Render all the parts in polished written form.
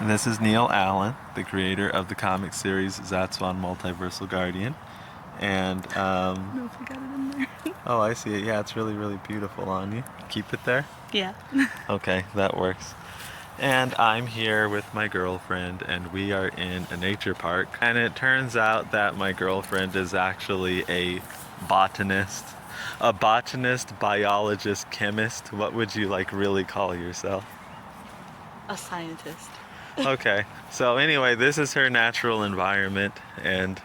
And this is Neil Allen, the creator of the comic series Zatswan Multiversal Guardian. And, I don't know if I got it in there. oh, I see it. Yeah, it's really, really beautiful on you. Keep it there? Yeah. Okay, that works. And I'm here with my girlfriend, and we are in a nature park. And it turns out that my girlfriend is actually a botanist. A botanist, biologist, chemist. What would you really call yourself? A scientist. Okay, so anyway, this is her natural environment, and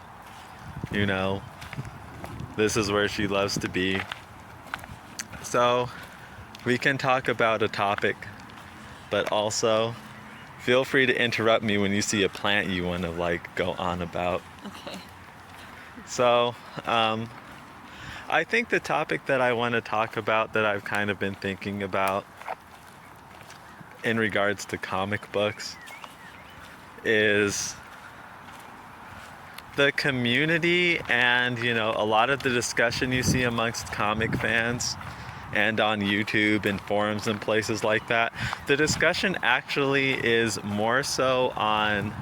this is where she loves to be. So we can talk about a topic, but also feel free to interrupt me when you see a plant you want to go on about. Okay. So I think the topic that I want to talk about, that I've kind of been thinking about in regards to comic books, is the community and a lot of the discussion you see amongst comic fans and on YouTube and forums and places like that. The discussion actually is more so on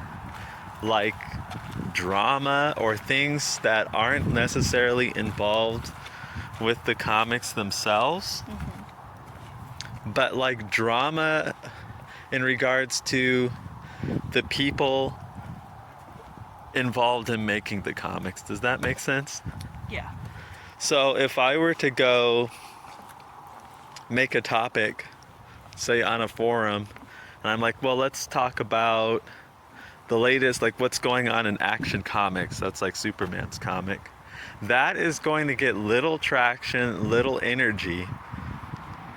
drama or things that aren't necessarily involved with the comics themselves, but drama in regards to the people involved in making the comics. Does that make sense? Yeah. So if I were to go make a topic, say on a forum, and I'm like, well, let's talk about the latest, what's going on in Action Comics, that's Superman's comic, that is going to get little traction, little energy.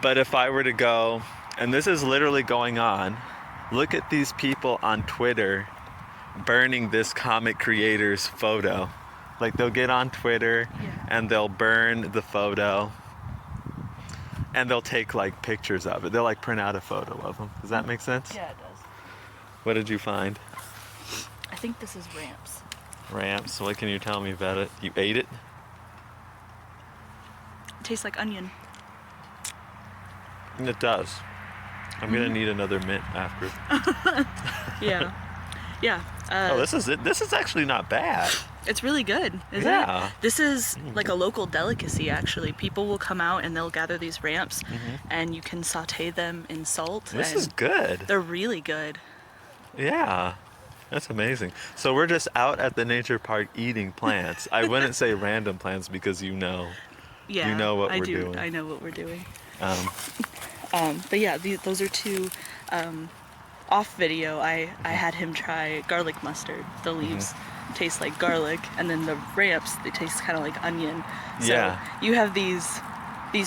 But if I were to go, and this is literally going on, look at these people on Twitter burning this comic creator's photo. They'll get on Twitter and they'll burn the photo and they'll take pictures of it. They'll print out a photo of them. Does that make sense? Yeah, it does. What did you find? I think this is ramps. Ramps. What can you tell me about it? You ate it? It tastes like onion. It does. I'm gonna need another mint after. Yeah. Yeah. Oh, this is it. This is actually not bad. It's really good, isn't Yeah. it? This is like a local delicacy, actually. People will come out and they'll gather these ramps, and you can saute them in salt. This and is good. They're really good. Yeah. That's amazing. So we're just out at the nature park eating plants. I wouldn't say random plants because Yeah. You know what I we're do. doing. I know what we're doing. But Um, yeah, those are two. Off video, I had him try garlic mustard. The leaves taste like garlic, and then the ramps, they taste kind of like onion. So Yeah. you have these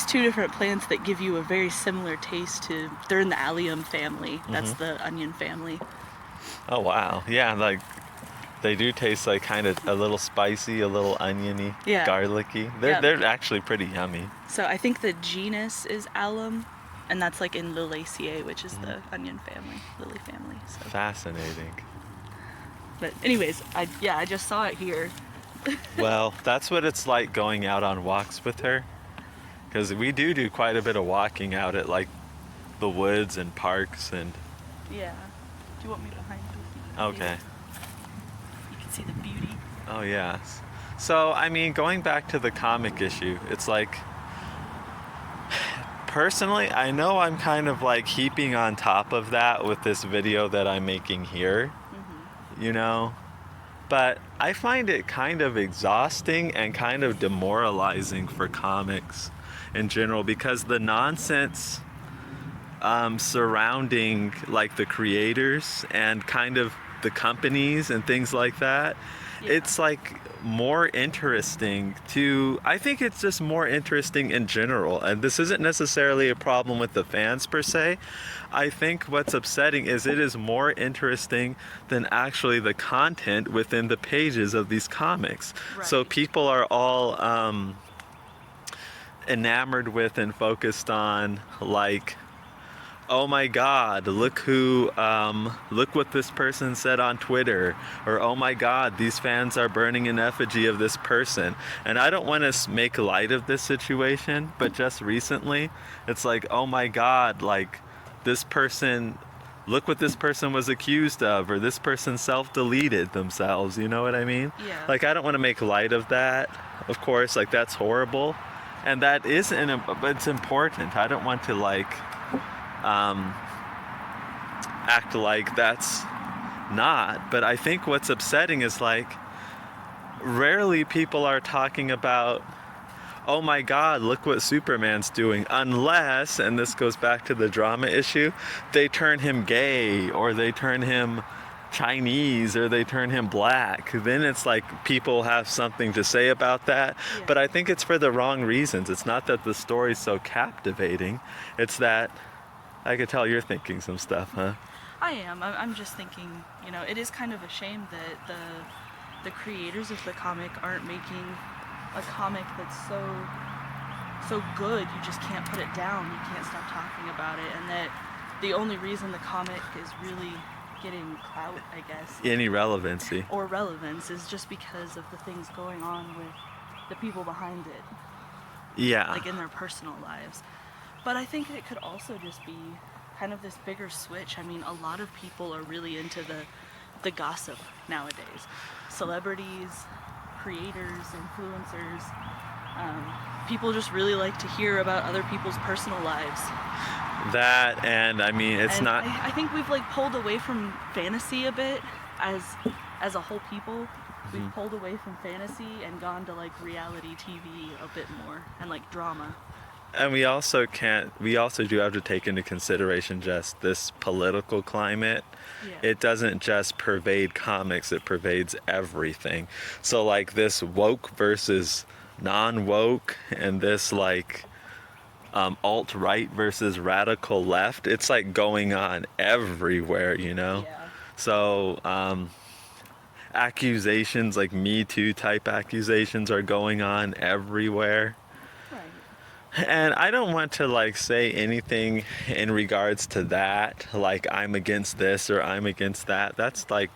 two different plants that give you a very similar taste to. They're in the allium family. That's the onion family. Oh wow. Yeah, they do taste kind of a little spicy, a little oniony, Yeah. garlicky. Yeah. They're actually pretty yummy. So I think the genus is alum, and that's in Liliaceae, which is the onion family, lily family. So. Fascinating. But anyways, I just saw it here. Well, that's what it's like going out on walks with her, because we do quite a bit of walking out at the woods and parks and. Yeah. Do you want me behind you? Okay. You can see the beauty. Oh yes. So I mean, going back to the comic issue, it's personally, I know I'm kind of heaping on top of that with this video that I'm making here, but I find it kind of exhausting and kind of demoralizing for comics in general, because the nonsense surrounding the creators and kind of the companies and things like that, it's more interesting I think it's just more interesting in general, and this isn't necessarily a problem with the fans per se. I think what's upsetting is it is more interesting than actually the content within the pages of these comics. Right. So people are all enamored with and focused on oh my God, look what this person said on Twitter, or oh my God, these fans are burning an effigy of this person. And I don't want to make light of this situation, but just recently, it's oh my God, this person look what this person was accused of, or this person self-deleted themselves, you know what I mean? Yeah. Like, I don't want to make light of that, of course, like, that's horrible. And that is, it's important. I don't want to, like, act like that's not. But I think what's upsetting is, like, rarely people are talking about, oh my God, look what Superman's doing. Unless, and this goes back to the drama issue, they turn him gay, or they turn him Chinese, or they turn him black. Then it's like people have something to say about that. Yeah. But I think it's for the wrong reasons. It's not that the story's so captivating. It's that I could tell you're thinking some stuff, huh? I am. I'm just thinking, you know, it is kind of a shame that the creators of the comic aren't making a comic that's so good you just can't put it down, you can't stop talking about it, and that the only reason the comic is really getting clout, I guess, Any relevancy. or relevance is just because of the things going on with the people behind it, Yeah. like in their personal lives. But I think it could also just be kind of this bigger switch. I mean, a lot of people are really into the gossip nowadays. Celebrities, creators, influencers, people just really like to hear about other people's personal lives. That, and I mean, it's And not. I think we've like pulled away from fantasy a bit as a whole people. We've pulled away from fantasy and gone to like reality TV a bit more, and like drama. And we also do have to take into consideration just this political climate. Yeah. It doesn't just pervade comics, it pervades everything. So like this woke versus non-woke, and this like alt-right versus radical left, it's like going on everywhere, you know? Yeah. So accusations, like Me Too type accusations, are going on everywhere. Right. And I don't want to like say anything in regards to that, like I'm against this or I'm against that. That's like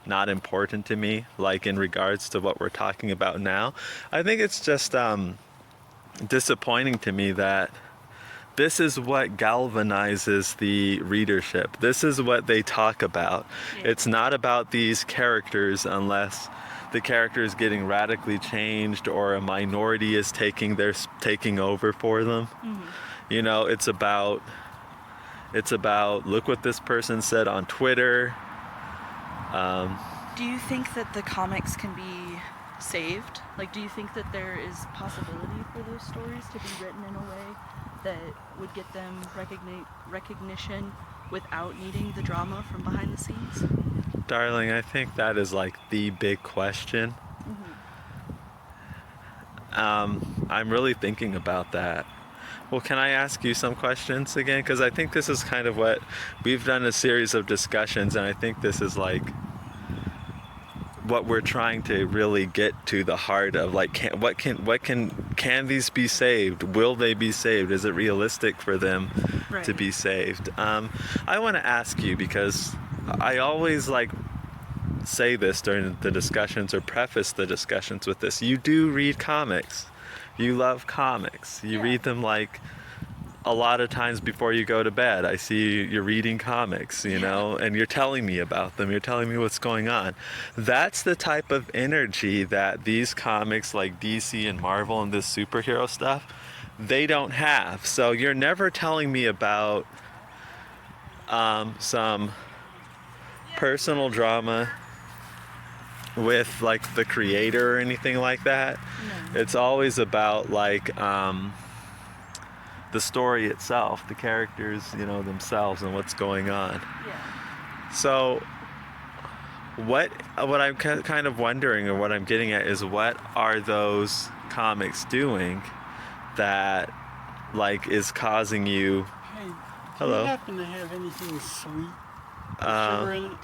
not important to me, like in regards to what we're talking about now. I think it's just disappointing to me that this is what galvanizes the readership. This is what they talk about. Yeah. It's not about these characters unless the character is getting radically changed or a minority is taking over for them. Mm-hmm. You know, it's about look what this person said on Twitter. Do you think that the comics can be saved? Like, do you think that there is possibility for those stories to be written in a way that would get them recognition without needing the drama from behind the scenes? Darling, I think that is like the big question. I'm really thinking about that. Well, can I ask you some questions again? Because I think this is kind of what we've done, a series of discussions, and I think this is like what we're trying to really get to the heart of. Like, can these be saved? Will they be saved? Is it realistic for them Right. to be saved? I want to ask you, because I always like say this during the discussions or preface the discussions with this. You do read comics. You love comics. You Yeah. read them like a lot of times before you go to bed. I see you're reading comics, you know, and you're telling me about them. You're telling me what's going on. That's the type of energy that these comics like DC and Marvel and this superhero stuff, they don't have. So you're never telling me about some personal drama with like the creator or anything like that. No. It's always about like the story itself, the characters, you know, themselves and what's going on. Yeah. So what I'm kind of wondering, or what I'm getting at, is what are those comics doing that like is causing you? Hey, do Hello. you happen to have anything sweet? Uh, Sugar in it?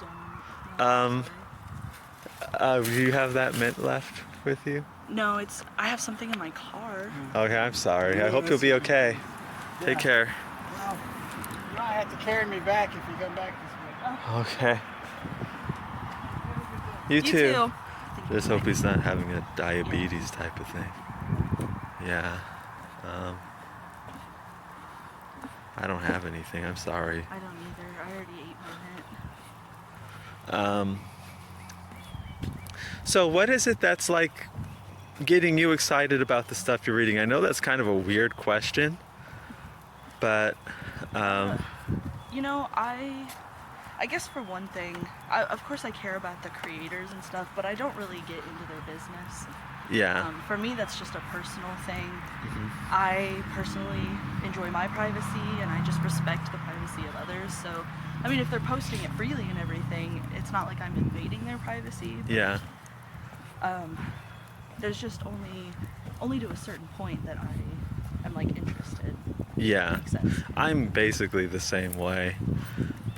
Do you have that mint left with you? No, I have something in my car. Okay, I'm sorry. I No, hope you'll be that's okay. Take Yeah. care. Well, you might have to carry me back if you come back this way. Okay. You too. too. Just hope he's not having a diabetes type of thing. Yeah. I don't have anything. I'm sorry. I don't either. already ate my So what is it that's like getting you excited about the stuff you're reading? I know that's kind of a weird question, but You know, I guess for one thing, of course I care about the creators and stuff, but I don't really get into their business. yeah. For me, that's just a personal thing. Mhm. I personally enjoy my privacy, and I just respect the privacy of others. So, I mean, if they're posting it freely and everything, it's not like I'm invading their privacy. But, Yeah. there's just only to a certain point that I am like interested. Yeah. Makes sense. I'm basically the same way.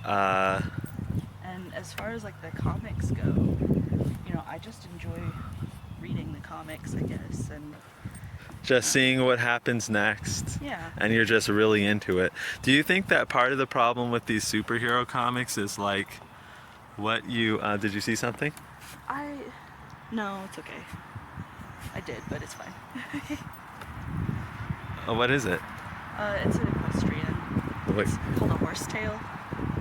And as far as like the comics go, you know, I just enjoy reading the comics, I guess, and Just seeing what happens next. yeah. And you're just really into it. Do you think that part of the problem with these superhero comics is like what you did you see something? No, it's okay. I did, but it's fine. Oh, what is it? It's an equestrian. Like, It's called a horsetail.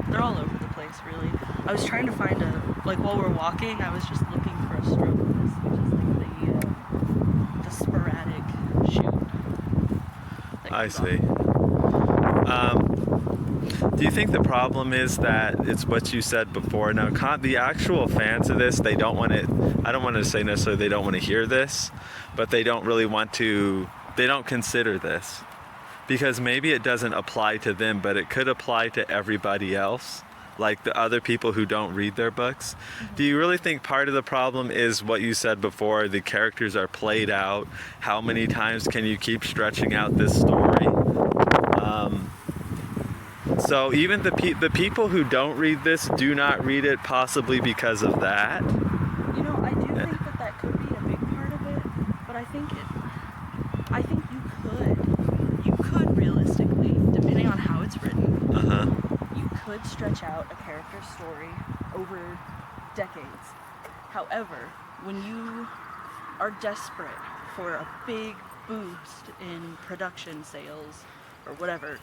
They're all over the place, really. I was trying to find like while we're walking, I was just looking for a strobilus, which is like the sporadic shoot. that I comes off. see. Do you think the problem is that it's what you said before? Now, the actual fans of this, they don't want it. I don't want to say necessarily they don't want to hear this, but they don't really want to. They don't consider this because maybe it doesn't apply to them, but it could apply to everybody else, like the other people who don't read their books. Mm-hmm. Do you really think part of the problem is what you said before? The characters are played out. How many times can you keep stretching out this story? So even the people who don't read this do not read it possibly because of that. You know, I do think that could be a big part of it, but I think you could realistically, depending on how it's written, Uh-huh. you could stretch out a character's story over decades. However, when you are desperate for a big boost in production sales or whatever,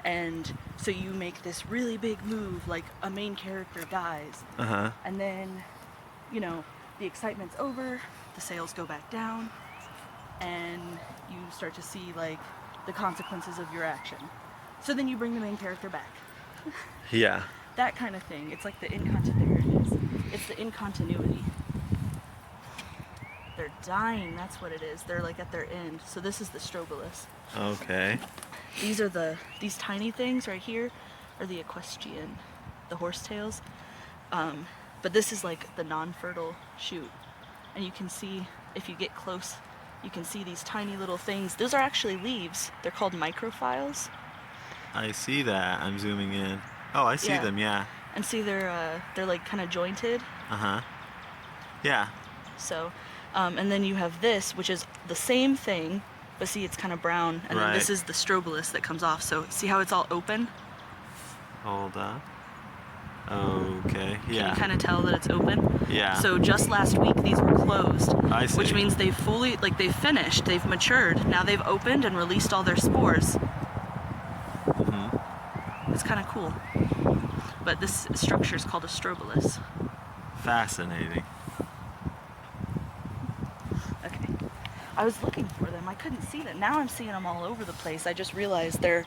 and so you make this really big move, like a main character dies, Uh-huh. and then, you know, the excitement's over, the sales go back down, and you start to see like the consequences of your action. So then you bring the main character back. Yeah. That kind of thing. It's like the incontinuity. It's the incontinuity. They're dying, that's what it is. They're like at their end. So this is the strobilus. Okay. These tiny things right here are the equestrian, the horsetails. But this is like the non-fertile shoot. And you can see, if you get close, you can see these tiny little things. Those are actually leaves. They're called microphiles. I see that. I'm zooming in. Oh, I see Yeah. them. Yeah. And see they're like kind of jointed. Uh-huh. Yeah. So, and then you have this, which is the same thing, but see it's kind of brown. And then this Right. is the strobilus that comes off. So see how it's all open? Hold on. Okay. Can Yeah. you kind of tell that it's open? Yeah. So just last week these were closed, I see. which means they've they've finished, they've matured. Now they've opened and released all their spores. Mhm. It's kind of cool. But this structure is called a strobilus. Fascinating. Okay. I was looking for them. I couldn't see them. Now I'm seeing them all over the place. I just realized they're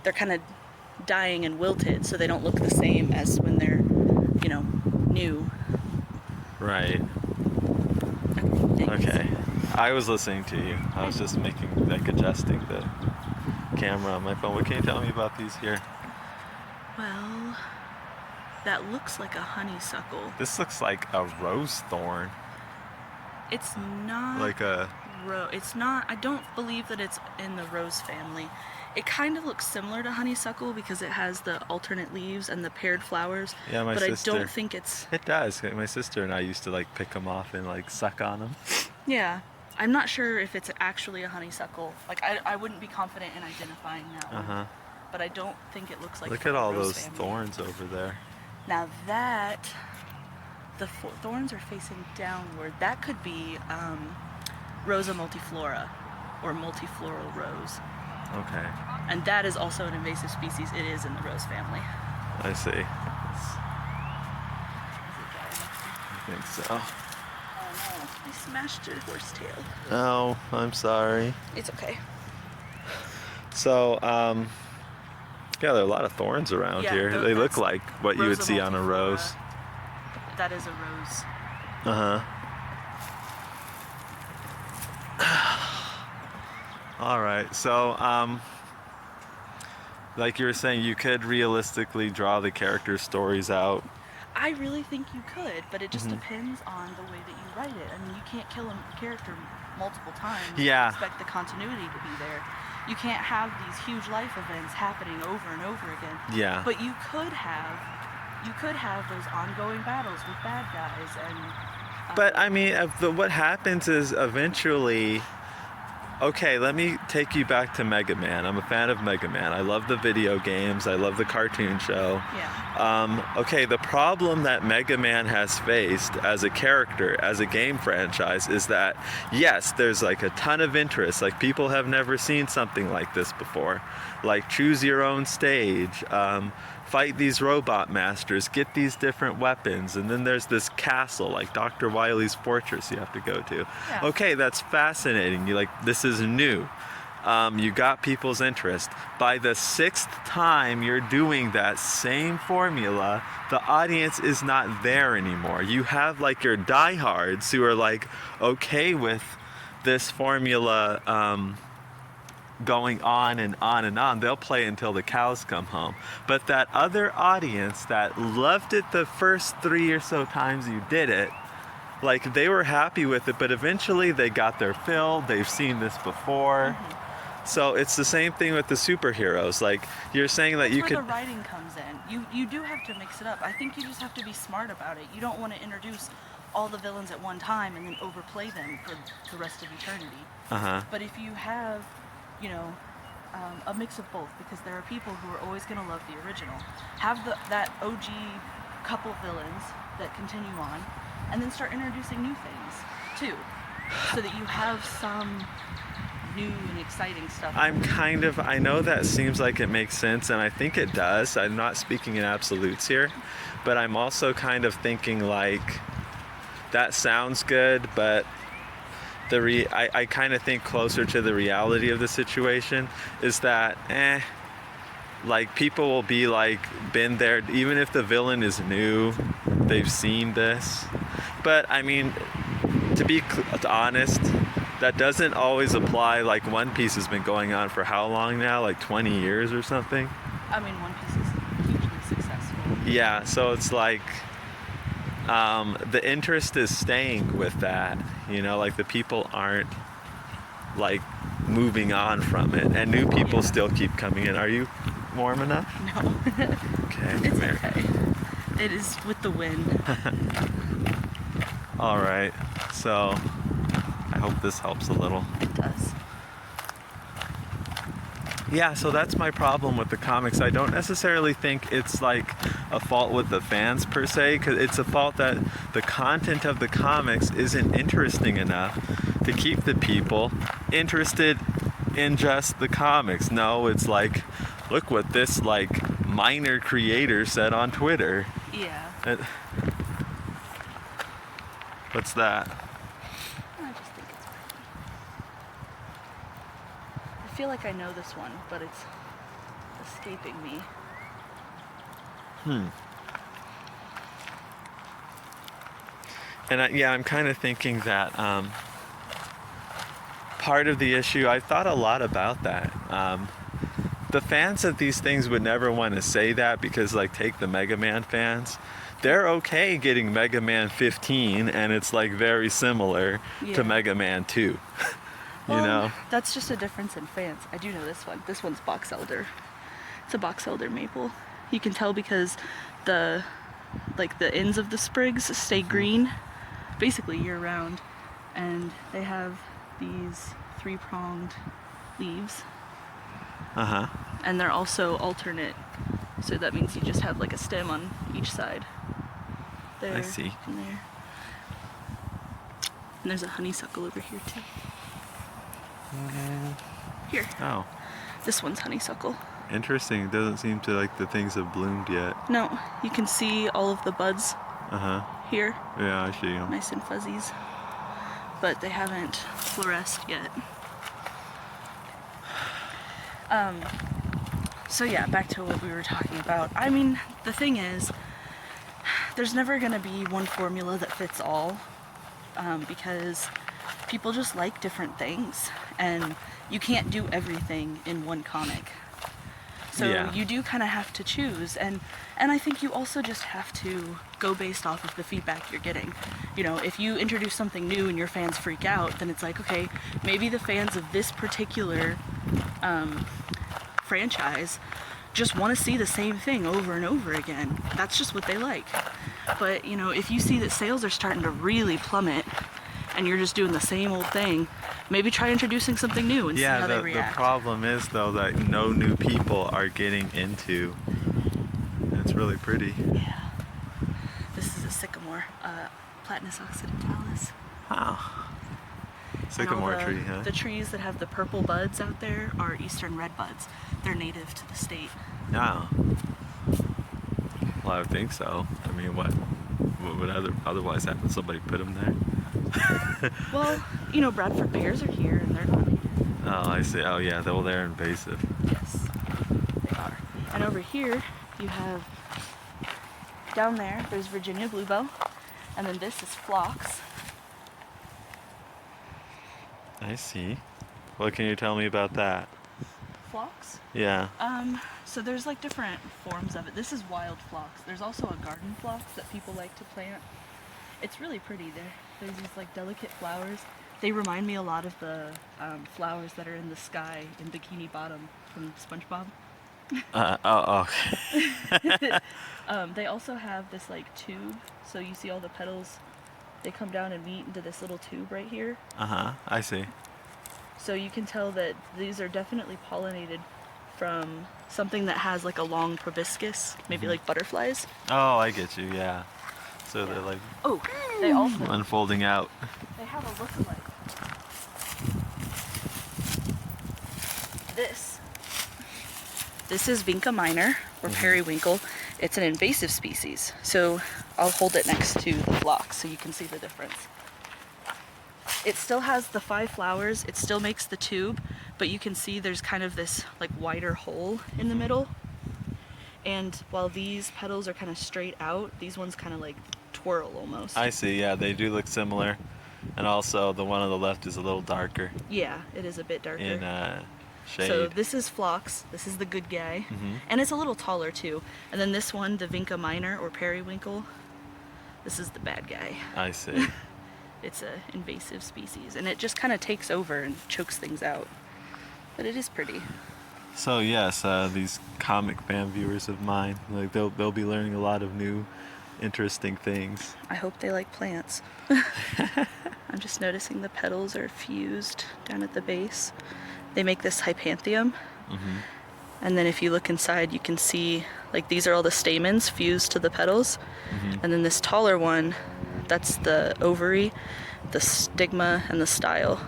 kind of dying and wilted, so they don't look the same as when they're, you know, new. Right. Thanks. Okay. I was listening to you. I was just adjusting the camera on my phone. What can you tell me about these here? Well, that looks like a honeysuckle. This looks like a rose thorn. It's not. Like a... It's not. I don't believe that it's in the rose family. It kind of looks similar to honeysuckle because it has the alternate leaves and the paired flowers. Yeah, my but sister. I don't think it's. It does. My sister and I used to like pick them off and like suck on them. Yeah, I'm not sure if it's actually a honeysuckle. Like I wouldn't be confident in identifying that one. Uh-huh. But I don't think it looks like. Look from at the all rose those family. thorns over there. Now that the thorns are facing downward, that could be Rosa multiflora or multifloral rose. Okay. And that is also an invasive species. It is in the rose family. I see. Is it dry enough? I think so. Oh no, I smashed your horsetail. Oh, I'm sorry. It's okay. So, yeah, there are a lot of thorns around Yeah, here. They look that's like what you would Rosa see on a multiflora. rose. That is a rose. Uh-huh. All right. So, like you were saying, you could realistically draw the character stories out. I really think you could, but it just Mhm. depends on the way that you write it. I mean, you can't kill a character multiple times Yeah. and expect the continuity to be there. You can't have these huge life events happening over and over again. Yeah. But you could have those ongoing battles with bad guys and. But I mean, what happens is eventually. Okay, let me take you back to Mega Man. I'm a fan of Mega Man. I love the video games. I love the cartoon show. Yeah. Okay, the problem that Mega Man has faced as a character, as a game franchise, is that yes, there's like a ton of interest. Like people have never seen something like this before. Like choose your own stage. Fight these robot masters, get these different weapons, and then there's this castle, like Dr. Wily's fortress you have to go to. Yeah. Okay, that's fascinating. You like, this is new. You got people's interest. By the 6th time you're doing that same formula, the audience is not there anymore. You have like your diehards who are like okay with this formula going on and on and on. They'll play until the cows come home. But that other audience that loved it the first 3 or so times you did it, like they were happy with it, but eventually they got their fill. They've seen this before. Mm-hmm. So it's the same thing with the superheroes. Like you're saying that That's you where could. the writing comes in. You do have to mix it up. I think you just have to be smart about it. You don't want to introduce all the villains at one time and then overplay them for the rest of eternity. Uh-huh. But if you have, you know, a mix of both, because there are people who are always going to love the original. Have that OG couple villains that continue on, and then start introducing new things too, so that you have some new and exciting stuff. I know that seems like it makes sense, and I think it does. I'm not speaking in absolutes here, but I'm also kind of thinking like, that sounds good, but I kind of think closer to the reality of the situation is that, like people will be like, been there, even if the villain is new, they've seen this. But I mean, to be honest, that doesn't always apply. Like One Piece has been going on for how long now? Like 20 years or something? I mean, One Piece is hugely successful. Yeah, so it's like, the interest is staying with that, you know, like the people aren't like moving on from it, and new people still keep coming in. Are you warm enough? No. Okay, It's come here. okay. It is with the wind. All right, so I hope this helps a little. It does. Yeah, so that's my problem with the comics. I don't necessarily think it's like a fault with the fans per se, because it's a fault that the content of the comics isn't interesting enough to keep the people interested in just the comics. No, it's like, look what this like minor creator said on Twitter. Yeah. What's that? I just think it's pretty. I feel like I know this one, but it's escaping me. And I'm kind of thinking that part of the issue, I've thought a lot about that. The fans of these things would never want to say that, because like take the Mega Man fans. They're okay getting Mega Man 15 and it's like very similar Yeah. to Mega Man 2. You Well, know? that's just a difference in fans. I do know this one. This one's box elder. It's a box elder maple. You can tell because the ends of the sprigs stay green basically year round, and they have these 3-pronged leaves, Uh-huh. and they're also alternate, so that means you just have like a stem on each side. There, I see. and there. And there's a honeysuckle over here too. Here. Oh, This one's honeysuckle. Interesting. It doesn't seem to like the things have bloomed yet. No, you can see all of the buds Uh-huh. here, Yeah, I see them. nice and fuzzies, but they haven't fluoresced yet. So yeah, back to what we were talking about. I mean, the thing is, there's never gonna be one formula that fits all, because people just like different things, and you can't do everything in one comic. So Yeah. you do kind of have to choose, and I think you also just have to go based off of the feedback you're getting. You know, if you introduce something new and your fans freak out, then it's like, okay, maybe the fans of this particular franchise just want to see the same thing over and over again. That's just what they like. But, you know, if you see that sales are starting to really plummet and you're just doing the same old thing, maybe try introducing something new and see how they The react. problem is though that no new people are getting into. It's really pretty. Yeah. This is a sycamore, Platanus occidentalis. Wow. And all Sycamore the, tree, huh? The trees that have the purple buds out there are eastern red buds. They're native to the state. No. Well, I would think so. I mean, what would otherwise happen? Somebody put them there? Well, you know, Bradford pears are here and they're not native. Oh, I see. Oh, yeah. They're invasive. Yes, they are. And over here, you have, down there's Virginia bluebell, and then this is phlox. I see. What can you tell me about that? Phlox? Yeah. So there's like different forms of it. This is wild phlox. There's also a garden phlox that people like to plant. It's really pretty. There's these like delicate flowers. They remind me a lot of the flowers that are in the sky in Bikini Bottom from SpongeBob. Okay. They also have this like tube, so you see all the petals, they come down and meet into this little tube right here. Uh-huh. I see. So you can tell that these are definitely pollinated from something that has like a long proboscis, maybe like butterflies. Oh, I get you. Yeah. So they're like Oh, they also unfolding out. they have a lookalike. This is Vinca minor, or periwinkle. It's an invasive species, so I'll hold it next to the phlox so you can see the difference. It still has the 5 flowers, it still makes the tube, but you can see there's kind of this like wider hole in the middle. And while these petals are kind of straight out, these ones kind of like twirl almost. I see. Yeah, they do look similar. And also the one on the left is a little darker Yeah, it is a bit darker. in shade. So this is phlox, this is the good guy, and it's a little taller too. And then this one, the Vinca minor or periwinkle, this is the bad guy. I see. It's an invasive species, and it just kind of takes over and chokes things out. But it is pretty. So yes, these comic fan viewers of mine, like they'll be learning a lot of new, interesting things. I hope they like plants. I'm just noticing the petals are fused down at the base. They make this hypanthium. And then if you look inside, you can see like these are all the stamens fused to the petals. And then this taller one, that's the ovary, the stigma, and the style.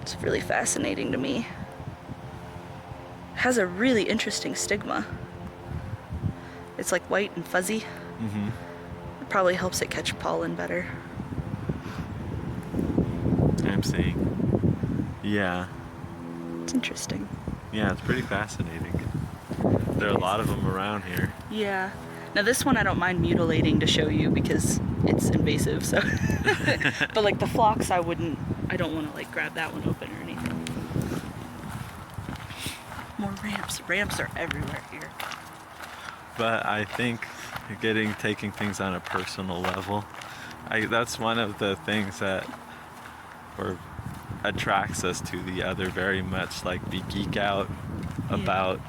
It's really fascinating to me. It has a really interesting stigma. It's like white and fuzzy. It probably helps it catch pollen better. I'm seeing. Yeah. It's interesting. Yeah, it's pretty fascinating. There are a lot of them around here. Yeah. Now this one I don't mind mutilating to show you because it's invasive, so. But like the phlox, I don't want to like grab that one open or anything. More ramps. Ramps are everywhere here. But I think taking things on a personal level, that's one of the things that attracts us to the other very much. Like we geek out about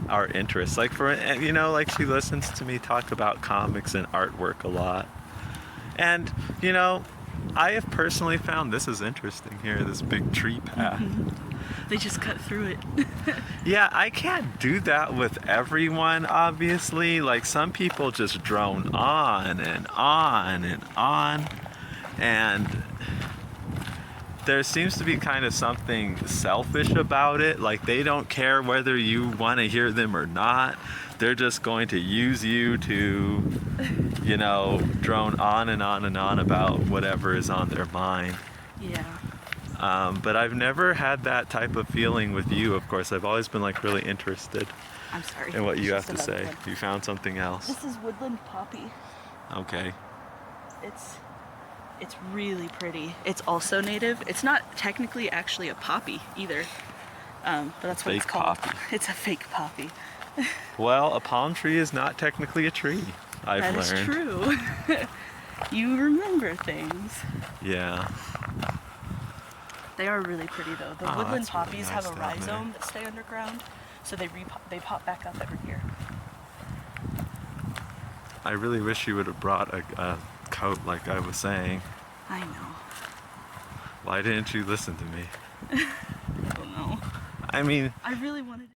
our interests. Like like she listens to me talk about comics and artwork a lot. And, I have personally found this is interesting here, this big tree path. They just cut through it. Yeah, I can't do that with everyone, obviously. Like, some people just drone on and on and on. And there seems to be kind of something selfish about it. Like they don't care whether you want to hear them or not. They're just going to use you to, you know, drone on and on and on about whatever is on their mind. Yeah. But I've never had that type of feeling with you. Of course, I've always been like really interested I'm sorry. in what you It's have to just another say. one. You found something else. This is woodland poppy. Okay. It's really pretty. It's also native. It's not technically actually a poppy either. But that's what it's Fake called. poppy. It's a fake poppy. Well, a palm tree is not technically a tree. I've That learned. is true. You remember things. Yeah. They are really pretty though. The Oh, woodland that's really poppies nice have a down there. rhizome that stay underground, so they pop back up every year. I really wish you would have brought a coat like I was saying. I know. Why didn't you listen to me? I don't know. I mean, I really wanted